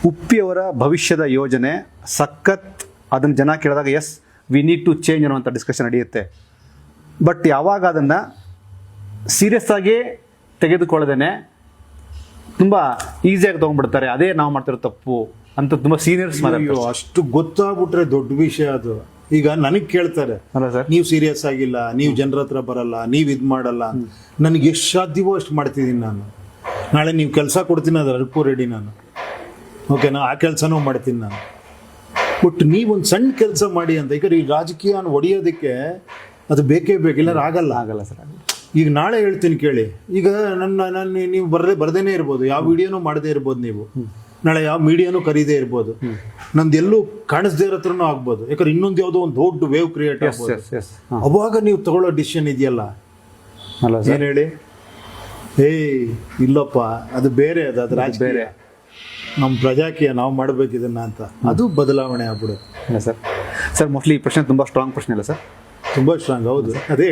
ಉಪ್ಪಿಯವರ ಭವಿಷ್ಯದ ಯೋಜನೆ ಸಖತ್, ಅದನ್ನು ಜನ ಕೇಳಿದಾಗ yes we need to change ಅನ್ನುವಂಥ ಡಿಸ್ಕಷನ್ ನಡೆಯುತ್ತೆ. ಬಟ್ ಯಾವಾಗ ಅದನ್ನು ಸೀರಿಯಸ್ ಆಗಿ ತೆಗೆದುಕೊಳ್ಳದೇನೆ ತುಂಬ ಈಸಿಯಾಗಿ ತೊಗೊಂಡ್ಬಿಡ್ತಾರೆ, ಅದೇ ನಾವು ಮಾಡ್ತಿರೋ ತಪ್ಪು ಅಂತ ತುಂಬ ಸೀನಿಯರ್ಸ್ ಮಾತಾಡ್ತಾರೆ. ಅಷ್ಟು ಗೊತ್ತಾಗ್ಬಿಟ್ರೆ ದೊಡ್ಡ ವಿಷಯ ಅದು. ಈಗ ನನಗೆ ಕೇಳ್ತಾರೆ, ಅಲ್ಲ ಸರ್, ನೀವು ಸೀರಿಯಸ್ ಆಗಿಲ್ಲ, ನೀವು ಜನರ ಹತ್ರ ಬರಲ್ಲ, ನೀವು ಇದು ಮಾಡಲ್ಲ. ನನಗೆ ಎಷ್ಟು ಸಾಧ್ಯವೋ ಅಷ್ಟು ಮಾಡ್ತಿದ್ದೀನಿ ನಾನು. ನಾಳೆ ನೀವು ಕೆಲಸ ಕೊಡ್ತೀನಿ, ಅದಕ್ಕೂ ರೆಡಿ ನಾನು. ಓಕೆನಾ, ಆ ಕೆಲಸನೂ ಮಾಡ್ತೀನಿ ನಾನು. ಬಟ್ ನೀವೊಂದು ಸಣ್ಣ ಕೆಲಸ ಮಾಡಿ ಅಂತ. ಈಗ ಈ ರಾಜಕೀಯ ಹೊಡೆಯೋದಕ್ಕೆ ಅದು ಬೇಕೇ ಬೇಕಿಲ್ಲ, ಆಗಲ್ಲ ಆಗಲ್ಲ ಸರ್. ಈಗ ನಾಳೆ ಹೇಳ್ತೀನಿ ಕೇಳಿ. ಈಗ ನನ್ನ ನೀವು ಬರ್ದೇನೆ ಇರ್ಬೋದು, ಯಾವ ವಿಡಿಯೋನೂ ಮಾಡದೇ ಇರ್ಬೋದು, ನೀವು ನಾಳೆ ಯಾವ ಮೀಡಿಯಾನು ಕರೀದೇ ಇರ್ಬೋದು, ನಂದು ಎಲ್ಲೂ ಕಾಣಿಸ್ದೇ ಇರೋ ಹತ್ರನೂ ಆಗ್ಬೋದು. ಯಾಕಂದ್ರೆ ಇನ್ನೊಂದು ಯಾವುದೋ ಒಂದು ದೊಡ್ಡ ವೇವ್ ಕ್ರಿಯೇಟ್ ಆಗ್ಬೋದು. ಅವಾಗ ನೀವು ತಗೊಳ್ಳೋ ಡಿಸಿಷನ್ ಇದೆಯಲ್ಲ, ಏನ್ ಹೇಳಿ, ಇಲ್ಲಪ್ಪ ಅದು ಬೇರೆ, ಅದು ರಾಜಕೀಯ, ನಮ್ಮ ಪ್ರಜಾಕೀಯ, ನಾವು ಮಾಡ್ಬೇಕು ಇದನ್ನ ಅಂತ, ಅದು ಬದಲಾವಣೆ ಆಗ್ಬಿಡುತ್ತೆ. ಸರ್ ಮೋಸ್ಟ್ಲಿ ಈ ಪ್ರಶ್ನೆ ತುಂಬಾ ಸ್ಟ್ರಾಂಗ್ ಪ್ರಶ್ನೆ ಅಲ್ಲ ಸರ್? ತುಂಬಾ ಸ್ಟ್ರಾಂಗ್, ಹೌದು. ಅದೇ